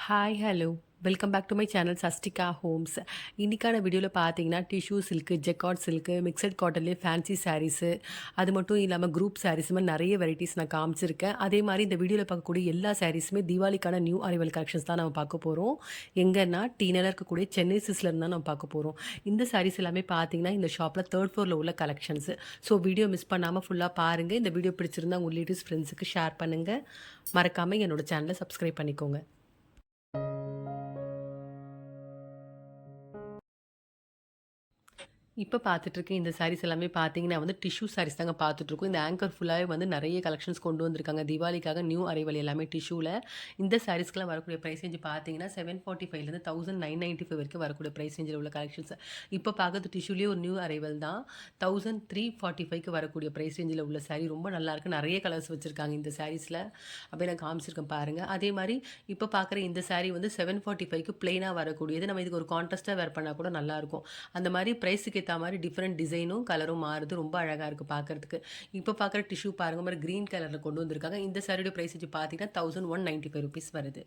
Hi hello welcome back to my channel Sasthika Homes. இன்றைக்கான வீடியோவில் பார்த்தீங்கன்னா tissue silk, jacquard silk, mixed காட்டன்லேயே fancy sarees, அது மட்டும் இல்லாமல் குரூப் சாரீஸ் மாதிரி நிறைய வெரைட்டிஸ் நான் காமிச்சிருக்கேன். அதே மாதிரி இந்த வீடியோவில் பார்க்கக்கூடிய எல்லா சாரீஸுமே தீபாவளிக்கான நியூ அரைவல் கலெக்ஷன்ஸ் தான் நம்ம பார்க்க போகிறோம். எங்கன்னா டீனரில் இருக்கக்கூடிய சென்னை சிஸ்லேருந்து தான் நம்ம பார்க்க போகிறோம். இந்த சாரீஸ் எல்லாமே பார்த்தீங்கன்னா இந்த ஷாப்பில் தேர்ட் ஃப்ளோரில் உள்ள கலெக்ஷன்ஸு. ஸோ வீடியோ மிஸ் பண்ணாமல் ஃபுல்லாக பாருங்கள். இந்த வீடியோ பிடிச்சிருந்தா உங்கள் ரிலேட்டிவ்ஸ் ஃப்ரெண்ட்ஸுக்கு ஷேர் பண்ணுங்கள். மறக்காமல் என்னோடய சேனலை சப்ஸ்கிரைப் பண்ணிக்கோங்க. இப்போ பார்த்துட்ருக்கேன் இந்த சாரீஸ் எல்லாமே பார்த்தீங்கன்னா வந்து டிஷ்யூ சாரீஸ் தாங்க பார்த்துட்ருக்கோம். இந்த ஆங்கர் ஃபுல்லாகவே வந்து நிறைய கலெக்ஷன்ஸ் கொண்டு வந்திருக்காங்க. தீபாவளிக்காக நியூ அரைவல் எல்லாமே டிஷ்யூவில். இந்த சாரீஸ்க்கெலாம் வரக்கூடிய ப்ரைஸ் ரேஞ்சு பார்த்தீங்கன்னா 745லேருந்து 1995 வரைக்கும் வரக்கூடிய ப்ரைஸ் ரேஞ்சில் உள்ள கலெக்ஷன்ஸ். இப்போ பார்க்குறது டிஷ்யூலேயே ஒரு நியூ அரைவல் தான். 1345க்கு வரக்கூடிய ப்ரைஸ் ரேஞ்சில் உள்ள சாரீ ரொம்ப நல்லாயிருக்கு. நிறைய கலர்ஸ் வச்சுருக்காங்க இந்த சாரீஸில். அப்படியே நான் காமிச்சிருக்கேன் பாருங்கள். அதே மாதிரி இப்போ பார்க்குற இந்த சாரீ வந்து 745க்கு ப்ளெயினாக வரக்கூடியது. நம்ம இதுக்கு ஒரு கான்ட்ராஸ்ட்டாக வேர் பண்ணால் கூட நல்லாயிருக்கும். அந்த மாதிரி ப்ரைஸுக்கு ஏற்ற மாதிரி டிஃப்ரெண்ட் டிசைனும் கலரும் மாறுது. ரொம்ப அழகாக இருக்குது பார்க்குறதுக்கு. இப்போ பார்க்குற டிஷ்யூ பாருங்க மாதிரி க்ரீன் கலரில் கொண்டு வந்திருக்காங்க. இந்த சாரியோட ப்ரைஸ் வச்சு பார்த்தீங்கன்னா 1195 ருபீஸ் வருது.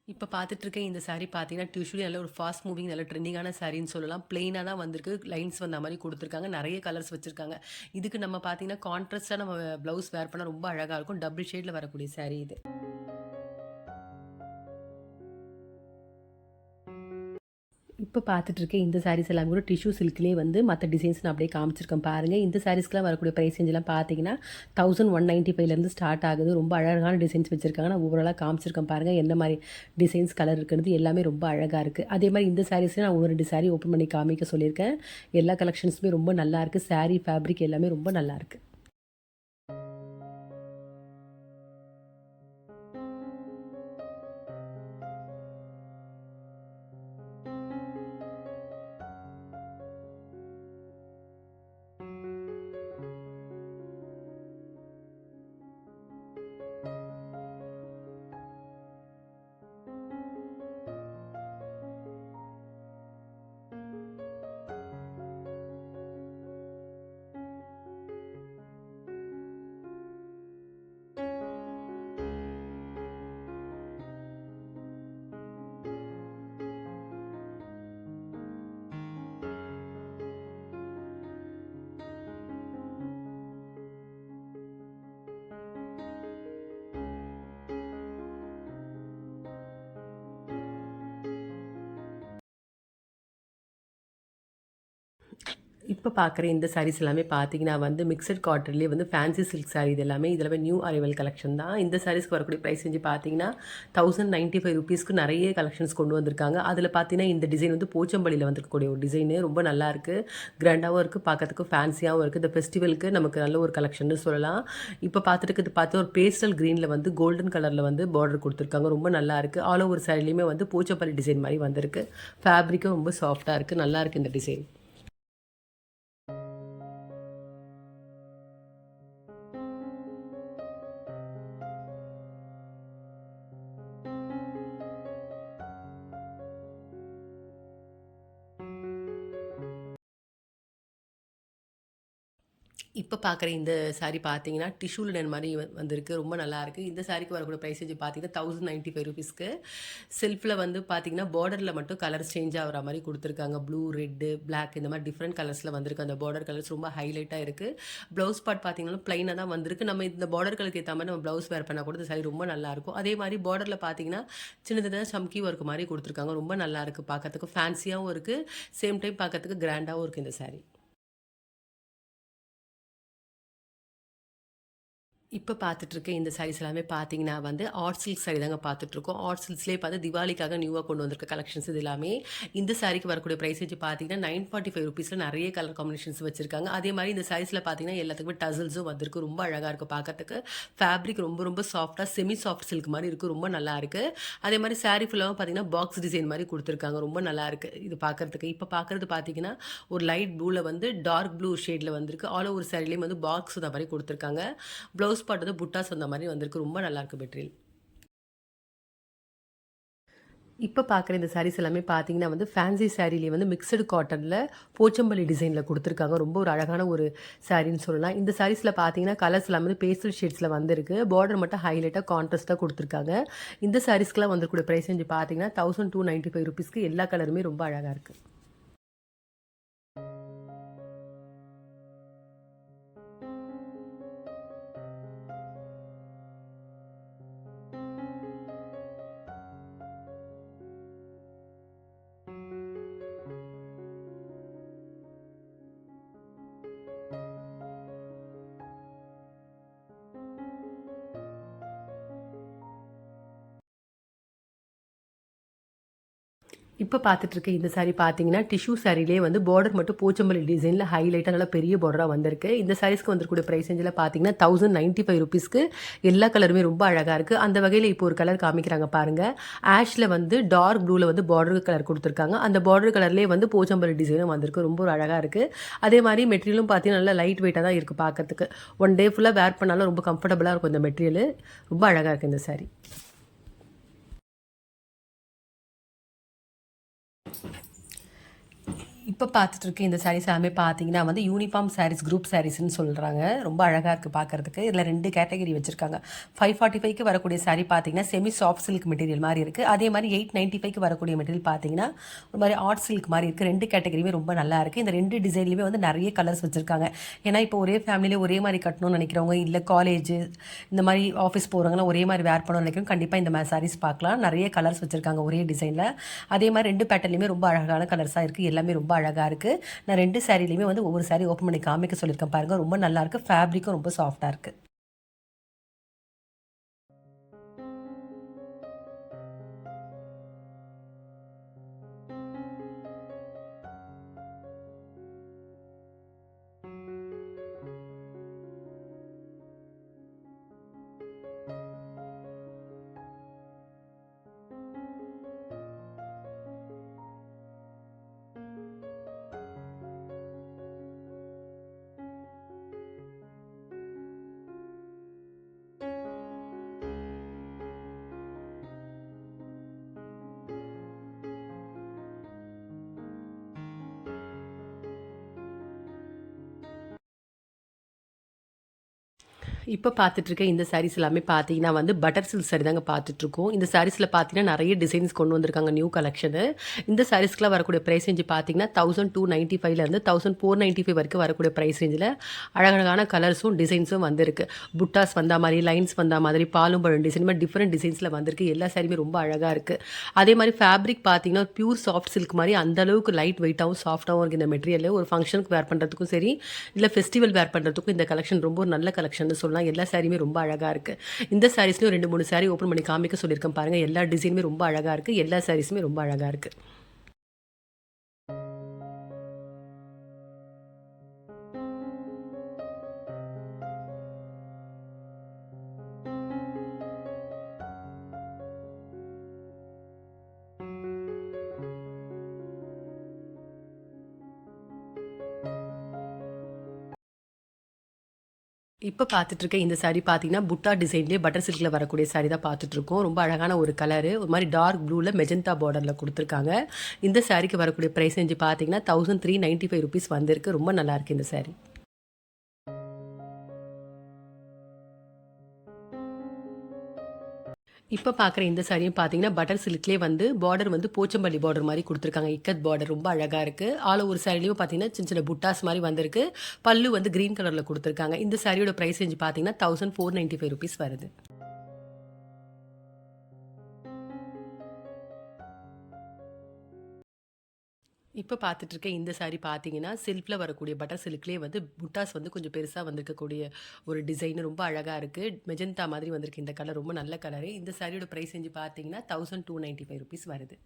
இப்போ பார்த்துட்ருக்கேன் இந்த சாரீ பார்த்தீங்கன்னா டியூஷுவலி நல்ல ஒரு ஃபாஸ்ட் மூவிங் நல்ல ட்ரெண்டிங்கான சாரின்னு சொல்லலாம். பிளெயினாக தான் வந்திருக்கு. லைன்ஸ் வந்த மாதிரி கொடுத்துருக்காங்க. நிறைய கலர்ஸ் வச்சுருக்காங்க. இதுக்கு நம்ம பார்த்தீங்கன்னா கான்ட்ராஸ்ட்டாக நம்ம ப்ளவுஸ் வேர் பண்ணால் ரொம்ப அழகாக இருக்கும். டபுள் ஷேடில் வரக்கூடிய சாரீ இது. இப்போ பார்த்துட்ருக்கேன் இந்த சாரீஸ் எல்லாம் கூட டிஷ்யூ சில்க்லேயே வந்து மற்ற டிசைன்ஸ் நான் அப்படியே காமிச்சிருக்கேன் பாருங்கள். இந்த சாரீஸ்க்குலாம் வரக்கூடிய ப்ரைஸ் ரேஞ்செலாம் பார்த்தீங்கன்னா 1195லேருந்து ஸ்டார்ட் ஆகுது. ரொம்ப அழகான டிசைன்ஸ் வச்சுருக்காங்க. நான் ஓவராலாக காமிச்சிருக்கேன் பாருங்கள் என்ன மாதிரி டிசைன்ஸ் கலர் இருக்கிறது எல்லாமே ரொம்ப அழகாக இருக்குது. அதே மாதிரி இந்த சாரீஸ்லேயும் நான் ஒரு 2 சாரீ ஓப்பன் பண்ணி காமிக்க சொல்லியிருக்கேன். எல்லா கலெக்ஷன்ஸுமே ரொம்ப நல்லாயிருக்கு. சாரீ ஃபேப்ரிக் எல்லாமே ரொம்ப நல்லாயிருக்கு. இப்போ பார்க்குற இந்த சாரீஸ் எல்லாமே பார்த்தீங்கன்னா வந்து மிக்சட் காட்டன்லேயே வந்து ஃபேன்சி சில்க் சாரீ இது எல்லாமே நியூ அரைவல் கலெக்ஷன் தான். இந்த சாரீஸ்க்கு வரக்கூடிய ப்ரைஸ் செஞ்சு பார்த்தீங்கன்னா 1095 ருபீஸ்க்கு நிறைய கலெக்ஷன்ஸ் கொண்டு வந்திருக்காங்க. அதில் பார்த்தீங்கன்னா இந்த டிசைன் வந்து போச்சம்பள்ளியில் வந்திருக்கக்கூடிய ஒரு டிசைனு ரொம்ப நல்லாயிருக்கு. கிராண்டாகவும் இருக்குது, பார்க்கறதுக்கு ஃபேன்சியாகவும் இருக்குது. இந்த ஃபெஸ்டிவலுக்கு நமக்கு நல்ல ஒரு கலெக்ஷன் சொல்லலாம். இப்போ பார்த்துட்டு பார்த்து ஒரு பேஸ்டல் க்ரீனில் வந்து கோல்டன் கலரில் வந்து பார்டர் கொடுத்துருக்காங்க. ரொம்ப நல்லாயிருக்கு. ஆல் ஓவர் சாரிலையுமே வந்து போச்சம்பள்ளி டிசைன் மாதிரி வந்திருக்கு. ஃபேப்ரிக்கும் ரொம்ப சாஃப்டாக இருக்குது. நல்லாயிருக்கு இந்த டிசைன். இப்போ பார்க்குற இந்த சாரீ பார்த்தீங்கன்னா டிஷ்யூ லினன் மாதிரி வந்திருக்கு. ரொம்ப நல்லாயிருக்கு. இந்த சாரீக்கு வரக்கூடிய ப்ரைஸ் வச்சு பார்த்தீங்கன்னா 1095 ருபீஸ்க்கு. செல்ஃபில் வந்து பார்த்தீங்கன்னா பார்டரில் மட்டும் கலர்ஸ் சேஞ்ச் ஆகிற மாதிரி கொடுத்துருக்காங்க. ப்ளூ, ரெட்டு, பிளாக் இந்த மாதிரி டிஃப்ரெண்ட் கலர்ஸில் வந்திருக்கு. அந்த பார்டர் கலர்ஸ் ரொம்ப ஹைலைட்டாக இருக்குது. ப்ளவுஸ் பார்ட் பார்த்தீங்கன்னா ப்ளைனாக தான் வந்திருக்கு. நம்ம இந்த பார்டர் கலருக்கு ஏற்ற மாதிரி நம்ம ப்ளவுஸ் வேர் பண்ணால் கூட இந்த சாரீ ரொம்ப நல்லாயிருக்கும். அதே மாதிரி பார்டரில் பார்த்தீங்கன்னா சின்னதாக சம்கி ஒர்க் மாதிரி கொடுத்துருக்காங்க. ரொம்ப நல்லாயிருக்கு. பார்க்கறதுக்கு ஃபேன்சியாகவும் இருக்குது. சேம் டைம் பார்க்கறதுக்கு கிராண்டாகவும் இருக்குது இந்த சாரீ. இப்போ பார்த்துட்ருக்க இந்த சாரீஸ் எல்லாமே பார்த்தீங்கன்னா வந்து ஆர்ட் சில்க் சாரீ தாங்க பார்த்துட்ருக்கோம். ஆர்ட் சில்க்ஸ்லேயே பார்த்து திவாலிக்காக நியூவாக கொண்டு வந்திருக்க கலெக்ஷன்ஸ் இது எல்லாமே. இந்த சாரீக்கு வரக்கூடிய ப்ரைஸ் வச்சு பார்த்தீங்கன்னா 945 ருபீஸில் நிறைய கலர் காம்பினேஷன்ஸ் வச்சிருக்காங்க. அதே மாதிரி இந்த சாரீஸில் பார்த்தீங்கன்னா எல்லாத்துக்குமே டசல்ஸும் வந்திருக்கு. ரொம்ப அழகாக இருக்குது பார்க்கறதுக்கு. ஃபேப்ரிக் ரொம்ப ரொம்ப சாஃப்டாக செமி சாஃப்ட் சில்க் மாதிரி இருக்குது. ரொம்ப நல்லா இருக்குது. அதே மாதிரி சாரீ ஃபுல்லாகவும் பார்த்தீங்கன்னா பாக்ஸ் டிசைன் மாதிரி கொடுத்துருக்காங்க. ரொம்ப நல்லா இருக்குது இது பார்க்கறதுக்கு. இப்போ பார்க்குறது பார்த்தீங்கன்னா ஒரு லைட் ப்ளூவில் வந்து டார்க் ப்ளூ ஷேடில் வந்திருக்கு. ஆல் ஓவர் சாரிலையும் வந்து பாக்ஸ் இந்த மாதிரி கொடுத்துருக்காங்க. ப்ளவுஸ் பாட்டு புட்டாஸ் அந்த மாதிரி வந்திருக்கு. ரொம்ப நல்லாயிருக்கு மெட்டீரியல். இப்ப பார்க்குற இந்த சாரீஸ் எல்லாமே பார்த்தீங்கன்னா வந்து ஃபேன்சி சாரீலேயே வந்து மிக்ஸ்டு காட்டன்ல போச்சம்பள்ளி டிசைன்ல குடுத்துருக்காங்க. ரொம்ப ஒரு அழகான ஒரு சாரீன்னு சொல்லலாம். இந்த சாரீஸ்ல பார்த்தீங்கன்னா, கலர்ஸ் எல்லாமே வந்து பேஸ்டல் ஷேட்ஸ்ல வந்திருக்கு. பார்டர் மட்டும் ஹைலைட்டா கான்ட்ராஸ்ட்டா குடுத்துருக்காங்க. இந்த சாரீஸ்க்குலாம் வந்திருக்கக்கூடிய பிரைஸ் ரேஞ்ச் பார்த்தீங்கன்னா, ₹1295 எல்லா கலருமே ரொம்ப அழகா இருக்கு. இப்ப பார்த்துட்டு இருக்க இந்த சாரி பார்த்தீங்கன்னா, டிஷ்யூ சாரிலேயே வந்து பார்டர் மட்டும் போச்சம்பள்ளி டிசைன்ல ஹைலைட்டா நல்லா பெரிய பார்டரா வந்திருக்கு. இந்த சாரீஸ்க்கு வந்திருக்கக்கூடிய பிரைஸ் ரேஞ்சில பார்த்தீங்கன்னா, ₹1095 எல்லா கலருமே ரொம்ப அழகா இருக்கு. அந்த வகையில இப்போ ஒரு கலர் காமிக்கிறாங்க பாருங்க. ஆஷ்ல வந்து டார்க் ப்ளூல வந்து பார்டர் கலர் குடுத்துருக்காங்க. அந்த பார்டர் கலர்லேயே வந்து போச்சம்பள்ளி டிசைனும் வந்திருக்கு. ரொம்ப ஒரு அழகா இருக்கு. அதே மாரி மெட்டீரியலும் பார்த்தீங்கன்னா, நல்லா லைட் வெயிட்டா தான் இருக்கு பார்க்கறதுக்கு. ஒன் டே ஃபுல்லா வேர் பண்ணாலும் ரொம்ப கம்ஃபர்டபுளா இருக்கும் இந்த மெட்டீரியலு. ரொம்ப அழகா இருக்கு இந்த சாரி. இப்போ பார்த்துட்டு இருக்க இந்த சாரீஸ் எல்லாமே பார்த்தீங்கன்னா வந்து யூனிஃபார்ம் சாரீஸ், குரூப் சாரீஸ்ன்னு சொல்றாங்க. ரொம்ப அழகா இருக்கு பார்க்கறதுக்கு. இதில 2 கேட்டகரி வச்சிருக்காங்க. 545க்கு வரக்கூடிய சாரி பார்த்தீங்கன்னா, செமி சாஃப்ட் சில்க் மெட்டீரியல் மாரி இருக்கு. அதே மாரி 895க்கு வரக்கூடிய மெட்டீரியல் பார்த்தீங்கன்னா, ஒரு மாரி ஆர்ட் சில்க் மாரி இருக்கு. 2 கேட்டகரியுமே ரொம்ப நல்லா இருக்கு. இந்த 2 டிசைன்லயுமே வந்து நெறைய கலர்ஸ் வச்சிருக்காங்க. ஏன்னா, இப்போ ஒரே ஃபேமிலில ஒரே மாரி கட்டணும்னு நெனைக்கிறவங்க, இல்ல காலேஜ் இந்த மாரி ஆஃபீஸ் போறவங்கலாம் ஒரே மாரி வேர் பண்ணணும்னு நெனைக்கிறவங்க, கண்டிப்பா இந்த மாரி சாரீஸ் பார்க்கலாம். நெறைய கலர்ஸ் வச்சிருக்காங்க ஒரே டிசைன்ல. அதே மாரி 2 பேட்டர்ன்லயுமே ரொம்ப அழகான கலர்ஸா இருக்கு. எல்லாமே ரொம்ப அழகா இருக்கு. நான் 2 சாரிலையுமே வந்து ஒவ்வொரு சாரி ஓப்பன் பண்ணி காமிக்க சொல்லியிருக்கேன் பாருங்க. ரொம்ப நல்லா இருக்கு. ஃபேப்ரிக்கும் ரொம்ப சாஃப்ட்டா இருக்கு. இப்ப பார்த்துட்டு இருக்க இந்த சாரீஸ் எல்லாமே பார்த்தீங்கன்னா வந்து பட்டர் சில்க் சாரி தாங்க பார்த்துட்ருக்கோம். இந்த சாரீஸ்ல பார்த்தீங்கன்னா நெறைய டிசைன்ஸ் கொண்டு வந்திருக்காங்க நியூ கலெக்ஷனு. இந்த சாரீஸ்க்குலாம் வரக்கூடிய பிரைஸ் ரேஞ்ச் பார்த்தீங்கன்னா, 1295லேருந்து 1495 வரைக்கும் வரக்கூடிய பிரைஸ் ரேஞ்சில அழகழகான கலர்ஸும், டிசைன்ஸும் வந்திருக்கு. புட்டாஸ் வந்தா மாரி, லைன்ஸ் வந்தா மாதிரி, பாலும் பழம் டிசைன் மாரி டிஃபரெண்ட் டிசைன்ஸ்ல வந்திருக்கு. எல்லா சாரியுமே ரொம்ப அழகா இருக்கு. அதே மாரி ஃபேப்ரிக் பார்த்தீங்கன்னா, பியூர் சாஃப்ட் சில்க் மாரி அந்த அளவுக்கு லைட் வெயிட்டாவும், சாஃப்ட்டாவும் இருக்கு இந்த மெட்டீரியலு. ஒரு ஃபங்ஷனுக்கு வேர் பண்றதுக்கும் சரி, இல்ல ஃபெஸ்டிவல் வேர் பண்றதுக்கும் இந்த கலெக்ஷன் ரொம்ப ஒரு நல்ல கலெக்ஷன்னு சொல்லலாம். எல்லா சாரியுமே ரொம்ப அழகா இருக்கு. இந்த சாரீஸ்லயும் 2, 3 சாரி ஓப்பன் பண்ணி காமிக்க சொல்லியிருக்கேன் பாருங்க. எல்லா டிசைனுமே ரொம்ப அழகா இருக்கு. எல்லா சாரீஸுமே ரொம்ப அழகா இருக்கு. இப்ப பார்த்துட்டு இருக்க இந்த சாரி பார்த்தீங்கன்னா, புட்டா டிசைன்லேயே பட்டர் சில்க்ல வரக்கூடிய சாரி தான் பார்த்துட்டுருக்கோம். ரொம்ப அழகான ஒரு கலரு. ஒரு மாரி டார்க் ப்ளூல மெஜந்தா பார்டர்ல குடுத்துருக்காங்க. இந்த சாரிக்கு வரக்கூடிய பிரைஸ் ரேஞ்ச் பார்த்தீங்கன்னா, ₹1395 வந்திருக்கு. ரொம்ப நல்லாயிருக்கு இந்த சாரி. இப்ப பார்க்குற இந்த சாரியும் பார்த்தீங்கன்னா, பட்டர் சில்க்லேயே வந்து பார்டர் வந்து போச்சம்பள்ளி பார்டர் மாரி குடுத்துருக்காங்க. இக்கத் பார்டர் ரொம்ப அழகா இருக்கு. ஆல் ஓவர் சாரிலயும் பார்த்தீங்கன்னா, சின்ன சின்ன புட்டாஸ் மாரி வந்திருக்கு. பல்லு வந்து கிரீன் கலர்ல குடுத்துருக்காங்க. இந்த சாரியோட பிரைஸ் ரேஞ்ச் பார்த்தீங்கன்னா, ₹1495 வருது. இப்ப பார்த்துட்டு இருக்க இந்த சாரி பார்த்தீங்கன்னா, சில்க்ல வரக்கூடிய பட்டர் சில்க்லேயே வந்து புட்டாஸ் வந்து கொஞ்சம் பெருசா வந்திருக்கக்கூடிய ஒரு டிசைன் ரொம்ப அழகா இருக்கு. மெஜந்தா மாதிரி வந்திருக்கு இந்த கலர். ரொம்ப நல்ல கலரு. இந்த சாரியோட பிரைஸ் ரேஞ்ச் பார்த்தீங்கன்னா, ₹1295 வருது.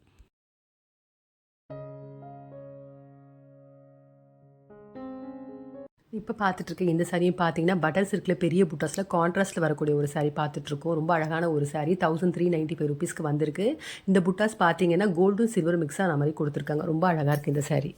இப்ப பார்த்துட்டு இருக்க இந்த சாரியும் பார்த்தீங்கன்னா, பட்டர் சில்க்ல பெரிய புட்டாஸ்ல கான்ட்ராஸ்ட்ல வரக்கூடிய ஒரு சாரி பார்த்துட்டுருக்கோம். ரொம்ப அழகான ஒரு சாரி. ₹1395க்கு வந்திருக்கு. இந்த புட்டாஸ் பார்த்தீங்கன்னா, கோல்டும் சில்வரும் மிக்ஸ் ஆன மாரி குடுத்துருக்காங்க. ரொம்ப அழகா இருக்கு இந்த சாரி.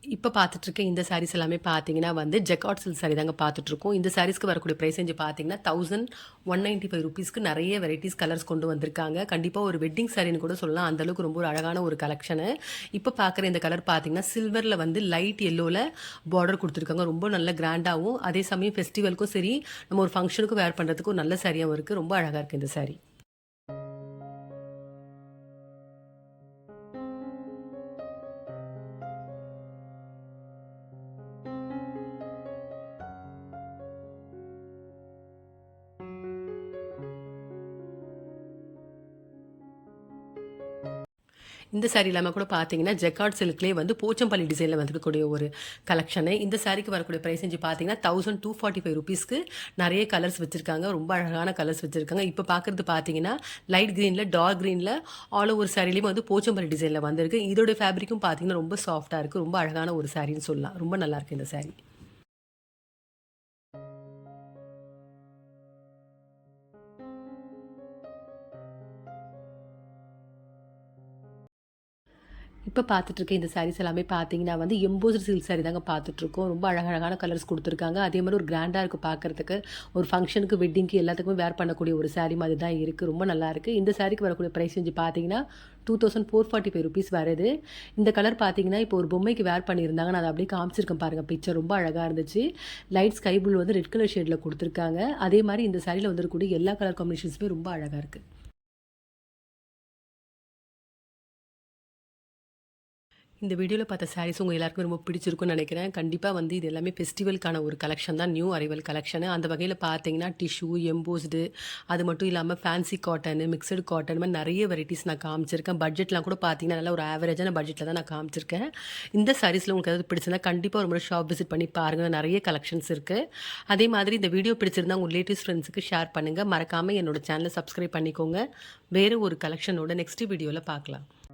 இப்ப பார்த்துட்டுருக்க இந்த சாரீஸ் எல்லாமே பார்த்தீங்கன்னா வந்து ஜெக்கார்ட் சில்க் சாரி தாங்க பார்த்துட்ருக்கோம். இந்த சாரீஸ்க்கு வரக்கூடிய பிரைஸ் ரேஞ்ச் பார்த்தீங்கன்னா, ₹1195க்கு நெறைய வெரைட்டீஸ் கலர்ஸ் கொண்டு வந்திருக்காங்க. கண்டிப்பா ஒரு வெட்டிங் சாரின்னு கூட சொல்லலாம். அந்த அளவுக்கு ரொம்ப ஒரு அழகான ஒரு கலெக்ஷனு. இப்ப பார்க்குற இந்த கலர் பார்த்தீங்கன்னா, சில்வர்ல வந்து லைட் எல்லோல பார்டர் குடுத்துருக்காங்க. ரொம்ப நல்ல கிராண்டாவும், அதே சமயம் ஃபெஸ்டிவலுக்கும் சரி, நம்ம ஒரு ஃபங்ஷனுக்கும் வேர் பண்றதுக்கு ஒரு நல்ல சாரியாவும் இருக்கு. ரொம்ப அழகா இருக்கு இந்த சாரி. இந்த சாரி இல்லாம கூட பார்த்தீங்கன்னா, ஜெக்கார்ட் சில்க்லேயே வந்து போச்சம்பள்ளி டிசைன்ல வந்திருக்கக்கூடிய ஒரு கலெக்ஷனு. இந்த சாரிக்கு வரக்கூடிய பிரைஸ் ரேஞ்ச் பார்த்தீங்கன்னா, ₹1245க்கு நெறைய கலர்ஸ் வச்சிருக்காங்க. ரொம்ப அழகான கலர்ஸ் வச்சிருக்காங்க. இப்ப பார்க்குறது பார்த்தீங்கன்னா, லைட் கிரீன்ல, டார்க் கிரீன்ல ஆல் ஓவர் சாரிலயுமே வந்து போச்சம்பள்ளி டிசைன்ல வந்திருக்கு. இதோட ஃபேப்ரிக்கும் பார்த்தீங்கன்னா, ரொம்ப சாஃப்ட்டா இருக்கு. ரொம்ப அழகான ஒரு சாரின்னு சொல்லலாம். ரொம்ப நல்லாயிருக்கு இந்த சாரி. இப்ப பார்த்துட்டுருக்க இந்த சாரீஸ் எல்லாமே பார்த்தீங்கன்னா வந்து எம்போஸ்டு சில்க் சாரி தாங்க பார்த்துட்ருக்கோம். ரொம்ப அழகழகான கலர்ஸ் குடுத்துருக்காங்க. அதே மாரி ஒரு கிராண்டா இருக்கு பார்க்கறதுக்கு. ஒரு ஃபங்ஷனுக்கு, வெட்டிங்க்கு எல்லாத்துக்குமே வேர் பண்ணக்கூடிய ஒரு சாரி மாதிரி தான் இருக்கு. ரொம்ப நல்லாயிருக்கு. இந்த சாரிக்கு வரக்கூடிய பிரைஸ் ரேஞ்ச் பார்த்தீங்கன்னா, ₹2445 வருது. இந்த கலர் பார்த்தீங்கன்னா, இப்போ ஒரு பொம்மைக்கு வேர் பண்ணியிருந்தாங்க. நான் அத அப்படியே காமிச்சிருக்கேன் பாருங்க பிக்சர். ரொம்ப அழகா இருந்துச்சு. லைட் ஸ்கை ப்ளூ வந்து ரெட் கலர் ஷேட்ல குடுத்துருக்காங்க. அதே மாரி இந்த சாரில வந்திருக்கக்கூடிய எல்லா கலர் காம்பினேஷன்ஸுமே ரொம்ப அழகா இருக்கு. இந்த வீடியோல பார்த்த சாரீஸ் உங்க எல்லாருக்குமே ரொம்ப பிடிச்சிருக்கும்னு நெனைக்கிறேன். கண்டிப்பா வந்து இது எல்லாமே ஃபெஸ்டிவல்க்கான ஒரு கலெக்ஷன் தான். New arrival collection. அந்த வகையில பார்த்தீங்கன்னா, டிஷ்யூ, எம்போஸ்டு அது மட்டும் இல்லாம ஃபேன்சி காட்டனு, மிக்ஸ்டு காட்டன் மாரி நெறைய வெரைட்டீஸ் நான் காமிச்சிருக்கேன். பட்ஜெட்லாம் கூட பார்த்தீங்கன்னா, நல்ல ஒரு ஆவரேஜான பட்ஜெட்ல தான் நான் காமிச்சிருக்கேன். இந்த சாரீஸ்ல உங்களுக்கு ஏதாவது பிடிச்சிருந்தா கண்டிப்பா ஒரு முறை ஷாப் விசிட் பண்ணி பாருங்க. நெறைய கலெக்ஷன்ஸ் இருக்கு. அதே மாதிரி இந்த வீடியோ பிடிச்சிருந்தா உங்க ரிலேட்டிவ்ஸ், ஃப்ரெண்ட்ஸுக்கு ஷேர் பண்ணுங்க. மறக்காம என்னோட சேனல சப்ஸ்கிரைப் பண்ணிக்கோங்க. வேற ஒரு கலெக்ஷனோட நெக்ஸ்ட் வீடியோல பார்க்கலாம்.